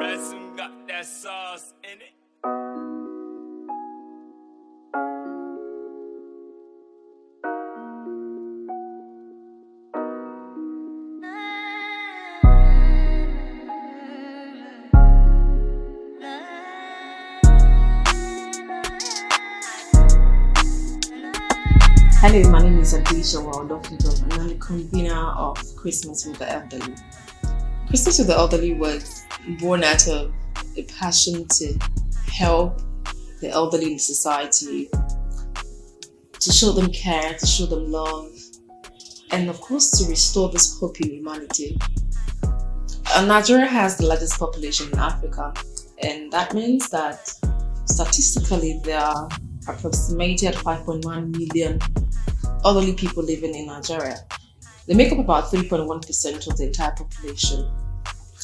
Ransom got that sauce in it. Hello, my name is Adisha Waldorfington, and I'm the convener of Christmas with the Elderly. Christmas with the Elderly was born out of a passion to help the elderly in society, to show them care, to show them love, and of course to restore this hope in humanity. Nigeria has the largest population in Africa, and that means that statistically there are approximated 5.1 million elderly people living in Nigeria. They make up about 3.1% of the entire population.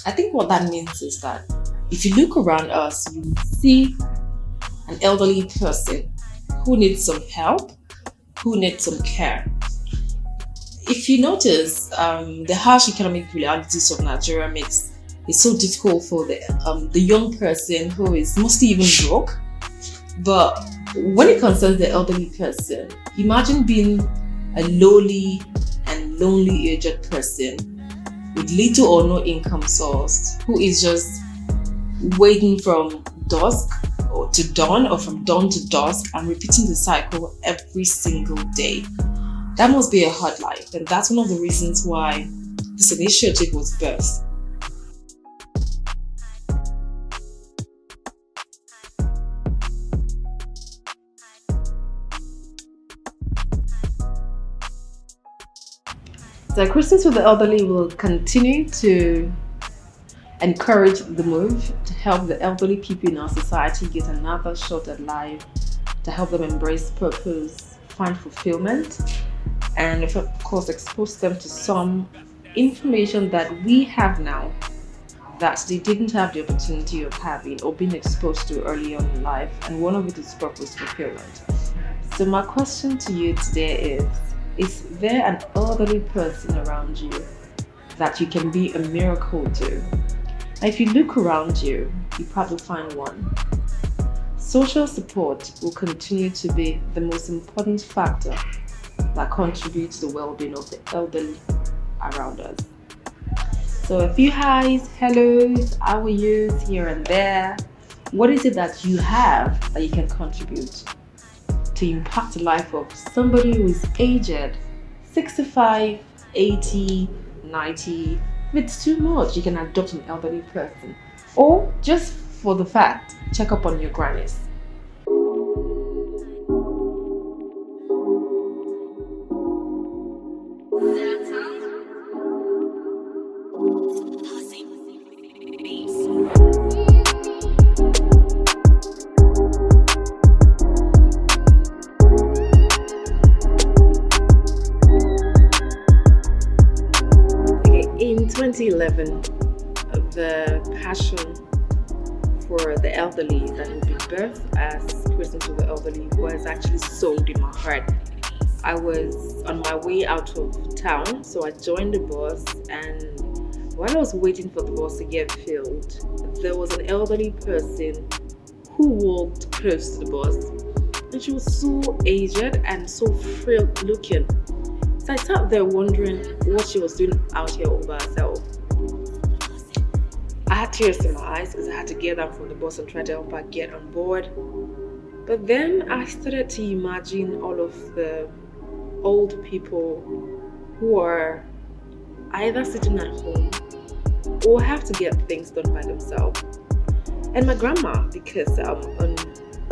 I think what that means is that if you look around us, you see an elderly person who needs some help, who needs some care. If you notice, the harsh economic realities of Nigeria makes it so difficult for the young person who is mostly even broke. But when it concerns the elderly person, imagine being a lowly and lonely aged person with little or no income source who is just waiting from dusk or to dawn or from dawn to dusk and repeating the cycle every single day. That must be a hard life, and that's one of the reasons why this initiative was birthed. So Christmas with the Elderly will continue to encourage the move to help the elderly people in our society get another shot at life, to help them embrace purpose, find fulfillment, and of course expose them to some information that we have now that they didn't have the opportunity of having or being exposed to early on in life, and one of it is purpose fulfillment. So my question to you today is there an elderly person around you that you can be a miracle to? Now, if you look around you, you probably find one. Social support will continue to be the most important factor that contributes to the well-being of the elderly around us. So a few highs, hellos, how are you here and there. What is it that you have that you can contribute to impact the life of somebody who is aged 65, 80, 90? If it's too much, you can adopt an elderly person, or just for the fact, check up on your grannies. In 2011, the passion for the elderly that would be birthed as Christmas with the Elderly was actually sold in my heart. I was on my way out of town, so I joined the bus, and while I was waiting for the bus to get filled, there was an elderly person who walked close to the bus, and she was so aged and so frail looking. So I sat there wondering what she was doing out here all by herself. I had tears in my eyes because I had to get down from the bus and try to help her get on board. But then I started to imagine all of the old people who are either sitting at home or have to get things done by themselves. And my grandma, because on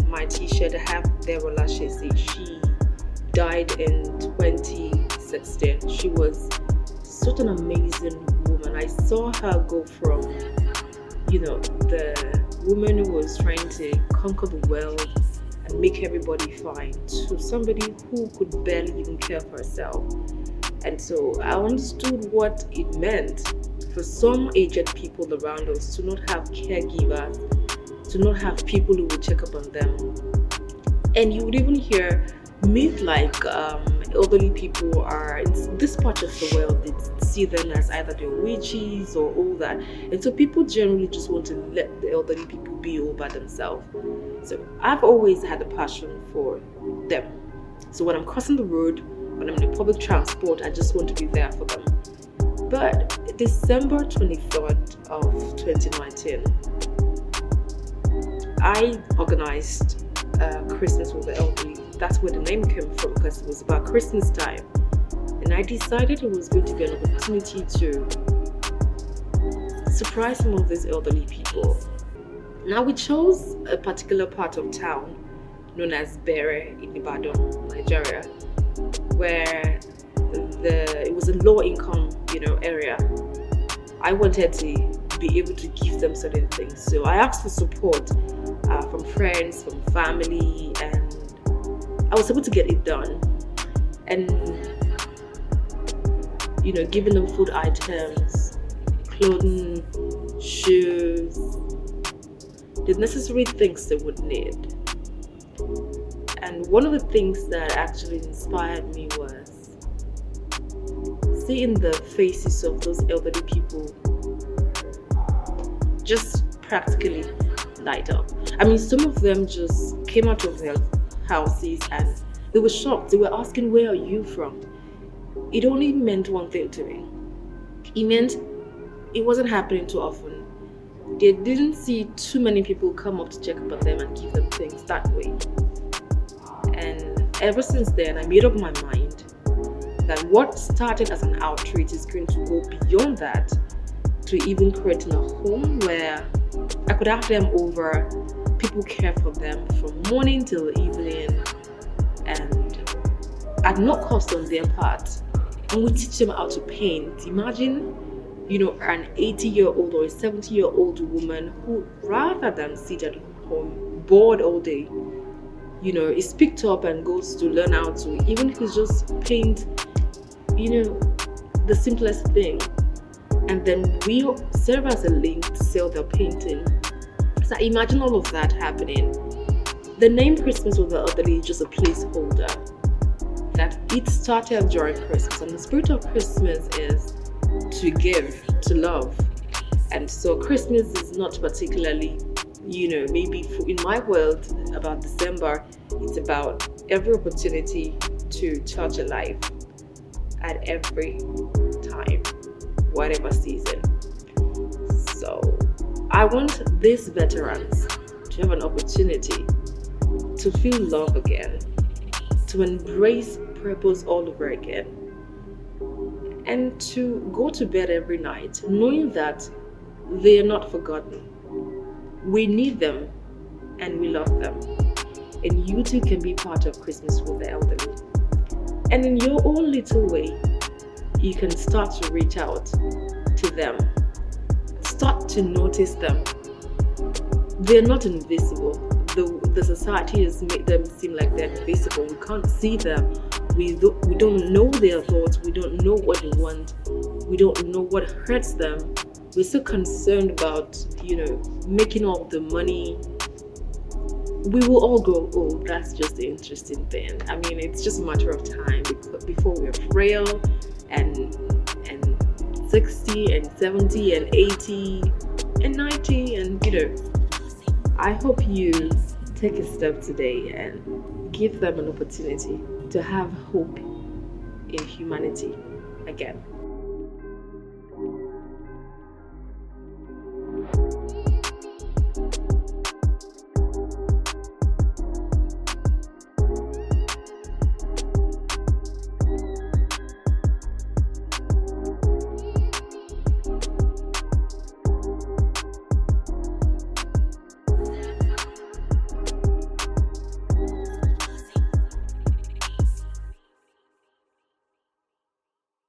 my t-shirt I have Bẹẹrẹ Shesi, she died in 2016. She was such an amazing woman. I saw her go from, the woman who was trying to conquer the world and make everybody fine, to somebody who could barely even care for herself. And so I understood what it meant for some aged people around us to not have caregivers, to not have people who would check up on them. And you would even hear myth like elderly people are in this part of the world, they see them as either they're witches or all that, and so people generally just want to let the elderly people be all by themselves. So I've always had a passion for them. So when I'm crossing the road, when I'm in the public transport, I just want to be there for them. But December 23rd of 2019, I organized Christmas with the elderly. That's where the name came from, because it was about Christmas time. And I decided it was going to be an opportunity to surprise some of these elderly people. Now we chose a particular part of town known as Bẹẹrẹ in Ibadan, Nigeria, where it was a low income, area. I wanted to be able to give them certain things, so I asked for support from friends, from family, and I was able to get it done. And giving them food items, clothing, shoes, the necessary things they would need. And one of the things that actually inspired me was seeing the faces of those elderly people just practically light up. I mean, some of them just came out of their houses and they were shocked. They were asking, "Where are you from?" It only meant one thing to me. It meant it wasn't happening too often. They didn't see too many people come up to check up on them and give them things that way. And ever since then, I made up my mind that what started as an outreach is going to go beyond that, to even creating a home where I could have them over, people care for them from morning till evening, and at no cost on their part. And we teach them how to paint. Imagine, an 80-year-old or a 70-year-old woman who, rather than sit at home bored all day, is picked up and goes to learn how to, even if it's just paint, the simplest thing. And then we serve as a link to sell their painting. So imagine all of that happening. The name Christmas with the Elderly is just a placeholder. That it started during Christmas, and the spirit of Christmas is to give, to love. And so Christmas is not particularly, maybe in my world about December, it's about every opportunity to touch a life at every time, whatever season. So I want these veterans to have an opportunity to feel love again, to embrace purpose all over again, and to go to bed every night knowing that they are not forgotten. We need them and we love them. And you too can be part of Christmas with the elderly. And in your own little way, you can start to reach out to them. Start to notice them. They're not invisible. The society has made them seem like they're invisible. We can't see them. We don't know their thoughts. We don't know what they want. We don't know what hurts them. We're so concerned about, making all the money. We will all grow old. That's just the interesting thing. I mean, it's just a matter of time before we're frail and 60 and 70 and 80 and 90 and I hope you take a step today and give them an opportunity to have hope in humanity again.